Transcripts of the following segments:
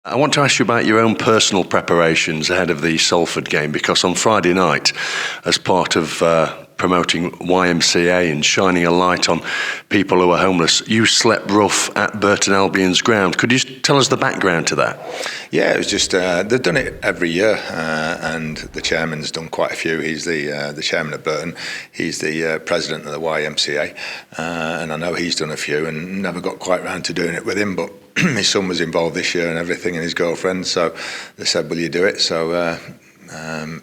I want to ask you about your own personal preparations ahead of the Salford game, because on Friday night, as part of promoting YMCA and shining a light on people who are homeless, you slept rough at Burton Albion's ground. Could you tell us the background to that? Yeah, it was just, they've done it every year, and the chairman's done quite a few. He's the chairman of Burton, he's the president of the YMCA, and I know he's done a few and never got quite round to doing it with him, but his son was involved this year and everything, and his girlfriend, so they said, will you do it? So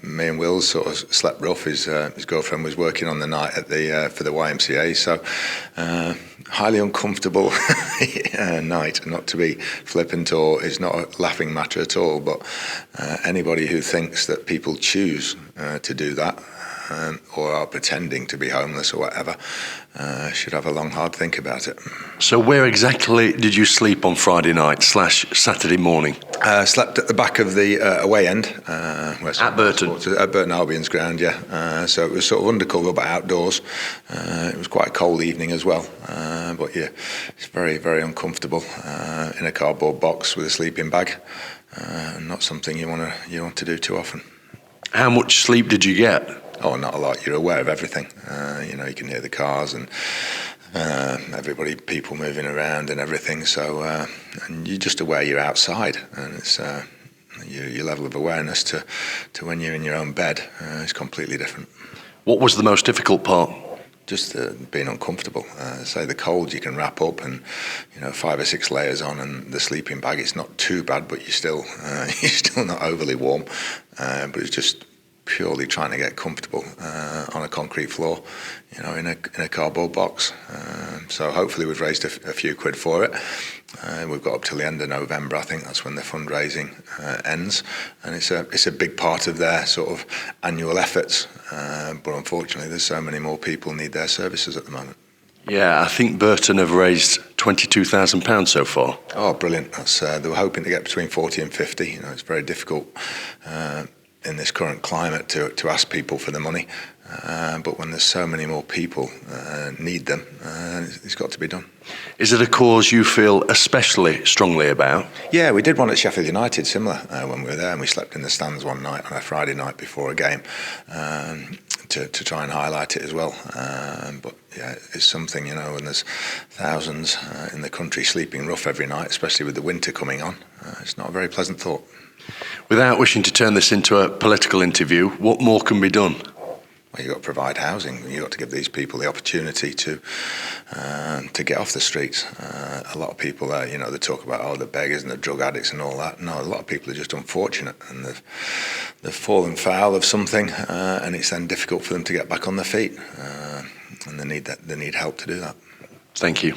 me and Will sort of slept rough. His girlfriend was working on the night at for the YMCA, so highly uncomfortable night, not to be flippant, or it's not a laughing matter at all, but anybody who thinks that people choose to do that or are pretending to be homeless or whatever should have a long, hard think about it. So where exactly did you sleep on Friday night / Saturday morning? Slept at the back of the away end. At Burton? At Burton Albion's ground, yeah. So it was sort of undercover but outdoors. It was quite a cold evening as well. But yeah, it's very, very uncomfortable in a cardboard box with a sleeping bag. Not something you want to do too often. How much sleep did you get? Oh, not a lot. You're aware of everything. You can hear the cars and people moving around and everything. So, and you're just aware you're outside, and it's your level of awareness to when you're in your own bed is completely different. What was the most difficult part? Just being uncomfortable. Say the cold you can wrap up, and 5 or 6 layers on, and the sleeping bag. It's not too bad, but you're still not overly warm. But it's just purely trying to get comfortable on a concrete floor, in a cardboard box. So hopefully we've raised a few quid for it. We've got up till the end of November. I think that's when the fundraising ends, and it's a big part of their sort of annual efforts. But unfortunately, there's so many more people need their services at the moment. Yeah, I think Burton have raised £22,000 so far. Oh, brilliant! They were hoping to get between 40 and 50. It's very difficult in this current climate to ask people for the money, but when there's so many more people need them, it's got to be done. Is it a cause you feel especially strongly about? Yeah, we did one at Sheffield United, similar, when we were there, and we slept in the stands one night on a Friday night before a game to try and highlight it as well. But yeah, it's something, when there's thousands in the country sleeping rough every night, especially with the winter coming on, it's not a very pleasant thought. Without wishing to turn this into a political interview, what more can be done? Well, you've got to provide housing. You've got to give these people the opportunity to get off the streets. A lot of people, they talk about, the beggars and the drug addicts and all that. No, a lot of people are just unfortunate, and they've fallen foul of something, and it's then difficult for them to get back on their feet, and they need help to do that. Thank you.